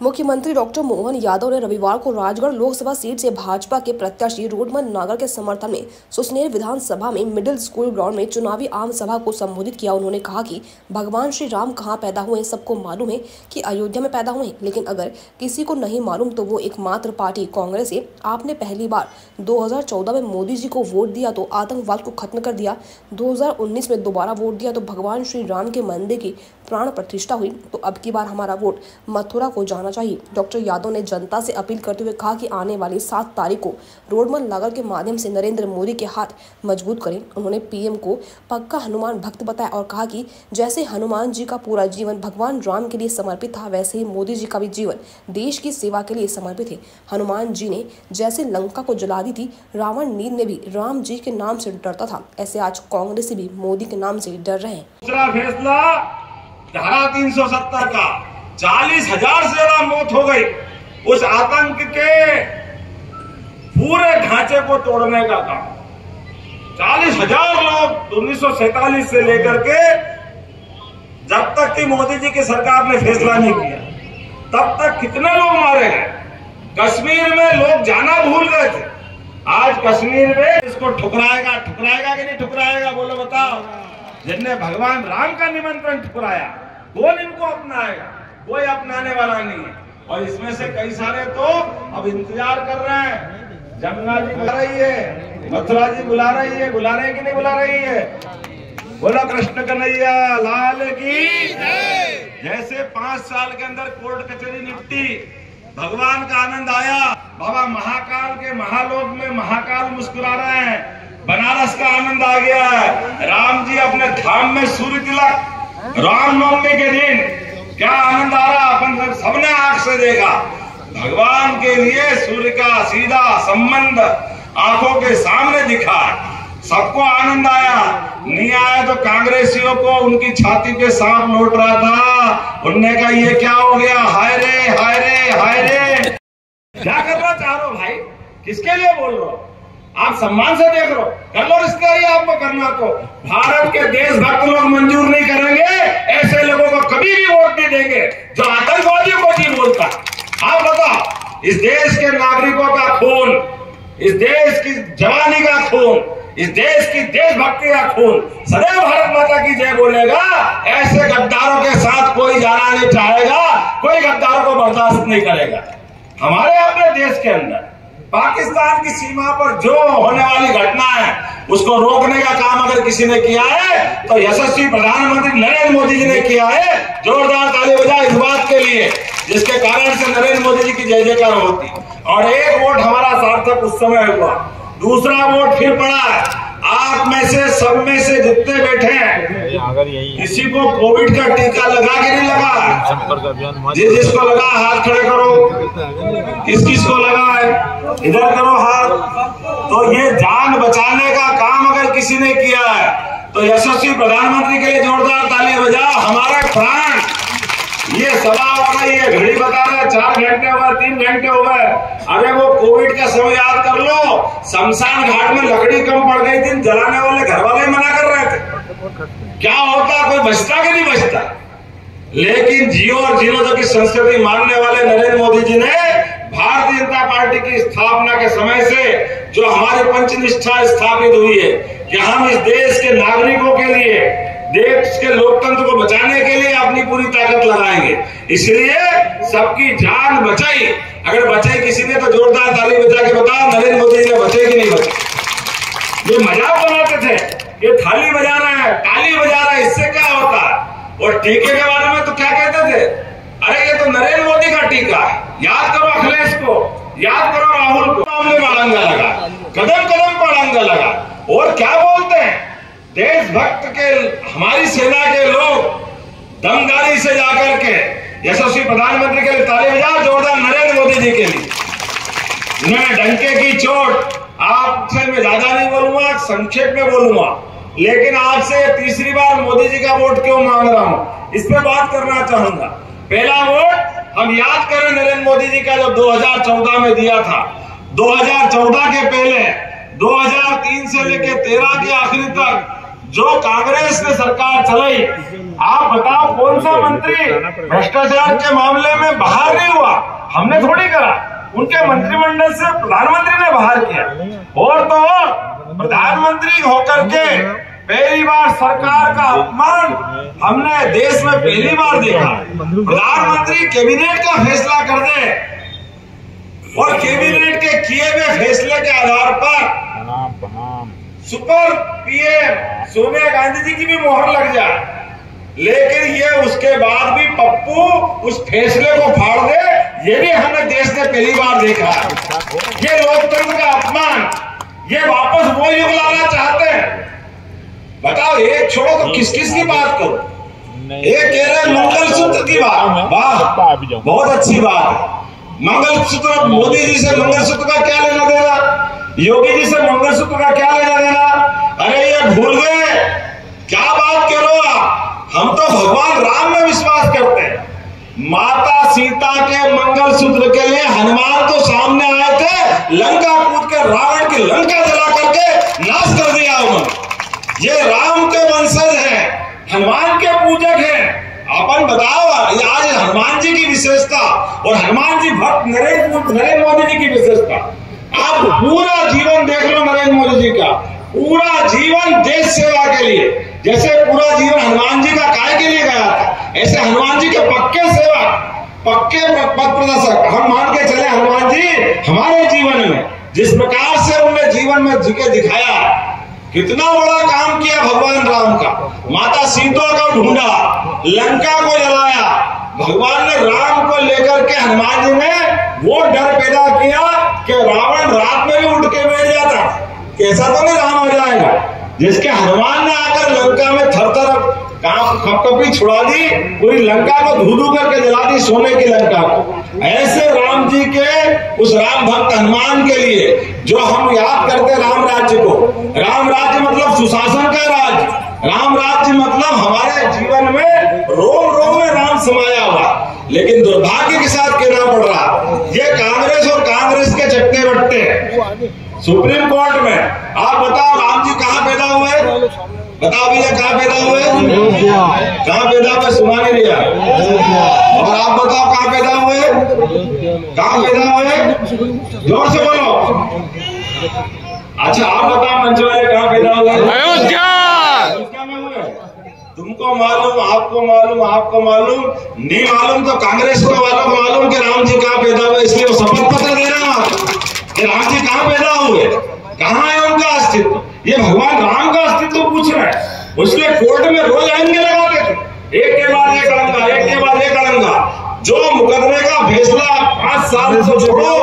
मुख्यमंत्री डॉक्टर मोहन यादव ने रविवार को राजगढ़ लोकसभा सीट से भाजपा के प्रत्याशी रोडमल नागर के समर्थन में सुसनेर विधानसभा में मिडिल स्कूल ग्राउंड में चुनावी आम सभा को संबोधित किया। उन्होंने कहा कि भगवान श्री राम कहां पैदा हुए सबको मालूम है कि अयोध्या में पैदा हुए, लेकिन अगर किसी को नहीं मालूम तो वो एकमात्र पार्टी कांग्रेस है। आपने पहली बार 2014 में मोदी जी को वोट दिया तो आतंकवाद को खत्म कर दिया, 2019 में दोबारा वोट दिया तो भगवान श्री राम के मंदिर की प्राण प्रतिष्ठा हुई, तो अब की बार हमारा वोट मथुरा को जाना चाहिए। डॉक्टर यादव ने जनता से अपील करते हुए कहा कि आने वाली 7 तारीख को रोडमल नागर के माध्यम से नरेंद्र मोदी के हाथ मजबूत करें। उन्होंने पीएम को पक्का हनुमान भक्त बताया और कहा कि जैसे हनुमान जी का पूरा जीवन भगवान राम के लिए समर्पित था, वैसे ही मोदी जी का भी जीवन देश की सेवा के लिए समर्पित है। हनुमान जी ने जैसे लंका को जला दी थी, रावण नींद में भी राम जी के नाम से डरता था, ऐसे आज कांग्रेस भी मोदी के नाम से डर रहे हैं। दूसरा फैसला धारा 370 का 40,000 से ज्यादा मौत हो गई। उस आतंक के पूरे ढांचे को तोड़ने का काम 40,000 लोग 1947 से लेकर के जब तक कि मोदी जी की सरकार ने फैसला नहीं किया तब तक कितने लोग मारे गए। कश्मीर में लोग जाना भूल गए थे। आज कश्मीर में इसको ठुकराएगा कि नहीं ठुकराएगा, बोलो बताओ। जिनने भगवान राम का निमंत्रण ठुकराया कौन इनको अपनाएगा? कोई अपनाने वाला नहीं है। और इसमें से कई सारे तो अब इंतजार कर रहे हैं। जमुना जी बुला रही है, मथुरा जी बुला रही है, बुला रहे हैं कि नहीं बुला रही है? बोला कृष्ण कन्हैया लाल की जय। जैसे 5 साल के अंदर कोर्ट कचहरी निपटी, भगवान का आनंद आया। बाबा महाकाल के महालोक में महाकाल मुस्कुरा रहे हैं, बनारस का आनंद आ गया है। राम जी अपने धाम में सूर्य तिलक, रामनवमी के दिन क्या आनंद आ रहा, अपन सबने आंख से देखा। भगवान के लिए सूर्य का सीधा संबंध आंखों के सामने दिखा, सबको आनंद आया। नहीं आया तो कांग्रेसियों को उनकी छाती पे सांप लौट रहा था। उनने कहा ये क्या हो गया, हाय रे हाय रे हाय रे। क्या करना चाह रहे हो भाई, किसके लिए बोल रहे हो? आप सम्मान से देख रहे हो, कर लो रिश्तेदारी। आपको करना तो भारत के देशभक्त लोग मंजूर नहीं करेंगे। ऐसे लोगों को कभी भी वोट नहीं देंगे जो आतंकवादियों को जी बोलता। आप बताओ, इस देश के नागरिकों का खून, इस देश की जवानी का खून, इस देश की देशभक्ति का खून सदैव भारत माता की जय बोलेगा। ऐसे गद्दारों के साथ कोई जाना नहीं चाहेगा, कोई गद्दारों को बर्दाश्त नहीं करेगा। हमारे अपने देश के अंदर पाकिस्तान की सीमा पर जो होने वाली घटना है उसको रोकने का काम अगर किसी ने किया है तो यशस्वी प्रधानमंत्री नरेंद्र मोदी जी ने किया है। जोरदार ताली बजाए इस बात के लिए, जिसके कारण से नरेंद्र मोदी जी की जय जयकार होती। और एक वोट हमारा सार्थक उस समय हुआ, दूसरा वोट फिर पड़ा है। आप में से सब में से जितने बैठे हैं, किसी को कोविड का टीका लगा कि नहीं लगा? जिसको लगा हाथ खड़े करो। किस को लगा है इधर करो हाथ। तो ये जान बचाने का काम अगर किसी ने किया है तो यशस्वी प्रधानमंत्री के लिए जोरदार ताली बजाओ। हमारा प्राण, ये सभा हो गई है, घड़ी बता रहे 4 घंटे हो गए, 3 घंटे हो गए। अरे वो कोविड का समय याद कर लो, शमशान घाट में लकड़ी कम पड़ गई थी, जलाने वाले घर वाले मना कर रहे थे। क्या होता, कोई बचता कि नहीं बचता? लेकिन जियो और जीरो की संस्कृति मानने वाले नरेंद्र मोदी जी ने भारतीय जनता पार्टी की स्थापना के समय से जो हमारी पंचनिष्ठा स्थापित हुई है कि हम इस देश के नागरिकों के लिए, देश के लोकतंत्र को बचाने के लिए अपनी पूरी ताकत लगाएंगे। इसलिए सबकी जान बचाई। अगर बचाई किसी ने तो जोरदार ताली बजा के बताओ नरेंद्र मोदी जी ने बचे कि नहीं बचे? ये मजाक बनाते थे, ये थाली बजा रहा है, ताली बजा रहा है, इससे क्या होता है? और टीके के बारे में तो क्या कहते थे, अरे ये तो नरेंद्र मोदी का टीका है। याद करो अखिलेश को, याद करो राहुल को, मामले में अड़ंगा लगा, कदम कदम पर अड़ंगा लगा। और क्या बोलते हैं देशभक्त के, हमारी सेना के लोग दमदारी से जाकर के यशस्वी प्रधानमंत्री के लिए ताली बजाओ जोरदार नरेंद्र मोदी जी के लिए। उन्होंने डंके की चोट, आपसे मैं ज्यादा नहीं बोलूंगा, संक्षेप में बोलूंगा, लेकिन आपसे तीसरी बार मोदी जी का वोट क्यों मांग रहा हूं, इस पे बात करना चाहूंगा। पहला वोट हम याद करें नरेंद्र मोदी जी का जब 2014 में दिया था। 2014 के पहले 2003 से लेकर 13 के आखिरी तक जो कांग्रेस ने सरकार चलाई, आप बताओ कौन सा मंत्री भ्रष्टाचार के मामले में बाहर नहीं हुआ? हमने थोड़ी करा, उनके मंत्रिमंडल से प्रधानमंत्री ने बाहर किया। और तो और प्रधानमंत्री होकर के पहली बार सरकार का अपमान हमने देश में पहली बार देखा। प्रधानमंत्री कैबिनेट का फैसला कर दे और कैबिनेट के किए हुए फैसले के आधार पर सुपर पीएम सोनिया गांधी जी की भी मोहर लग जाए, लेकिन ये उसके बाद भी पप्पू उस फैसले को फाड़ दे, ये भी हमने देश ने पहली बार देखा। ये लोकतंत्र का अपमान, ये वापस वो युग लाना चाहते हैं। बताओ, एक छोड़ो तो किस किस की बात करो। एक कह रहे मंगलसूत्र की बात, वाह बहुत अच्छी बात है। मंगलसूत्र, मोदी जी से मंगलसूत्र का क्या लेना देना, योगी जी से मंगलसूत्र का क्या लेना देना? अरे ये भूल गए, क्या बात करो आप। हम तो भगवान राम में विश्वास करते हैं। माता सीता के मंगलसूत्र के लिए हनुमान तो सामने आए थे, लंका कूद के रावण की लंका जला करके नाश कर दिया उन्होंने। ये राम के वंशज हैं, हनुमान के पूजक हैं। अपन बताओ, आज हनुमान जी की विशेषता और हनुमान जी भक्त नरेंद्र मोदी जी की विशेषता। आप पूरा जीवन देख लो नरेंद्र मोदी जी का, पूरा जीवन देश सेवा के लिए। जैसे पूरा जीवन हनुमान जी का काय के लिए गया था, ऐसे हनुमान जी के पक्के सेवक, पक्के पथ प्रदर्शक हम मान के चले। हनुमान जी हमारे जीवन में जिस प्रकार से उन्होंने जीवन में जीके दिखाया, कितना बड़ा काम किया भगवान राम का। माता सीता को ढूंढा, लंका को जलाया। भगवान ने राम को लेकर के हनुमान जी ने वो डर पैदा किया कि रावण रात में भी उठ के बैठ जाता, कैसा तो नहीं राम हो जाएगा। जिसके हनुमान ने आकर लंका में थर-थर कपकपी छुड़ा दी, पूरी लंका को धू-धू करके जला दी, सोने की लंका को। ऐसे राम जी के उस राम भक्त हनुमान के लिए जो हम याद करते राम राज्य को, राम राज्य मतलब सुशासन का राज्य, राम राज्य मतलब हमारे जीवन में रोम रोम में राम समाया हुआ। लेकिन दुर्भाग्य के साथ कहना पड़ रहा, ये कांग्रेस और कांग्रेस के चट्टे बट्टे सुप्रीम कोर्ट में। आप बताओ, राम जी कहाँ पैदा हुए? बताओ भैया, कहाँ पैदा हुए? कहाँ पैदा हुए? सुना नहीं दिया। और आप बताओ, कहाँ पैदा हुए? कहाँ पैदा हुए? जोर से बोलो। अच्छा, आप बताओ मंच वाले, कहाँ पैदा हुए? अयोध्या में हुए। तुमको मालूम, आपको मालूम, आपको मालूम नहीं मालूम तो कांग्रेस को वालों को मालूम कि राम जी कहाँ पैदा हुए। इसलिए वो शपथ पत्र दे रहा हूं कि राम जी कहाँ पैदा हुए, कहाँ है उनका अस्तित्व। ये भगवान राम का अस्तित्व पूछ रहा है। उसके कोर्ट में रोज आएंगे लगाते थे, एक के बाद एक अड़ंगा, एक के बाद एक अड़ंगा। जो मुकदमे का फैसला 5 साल को छोड़ो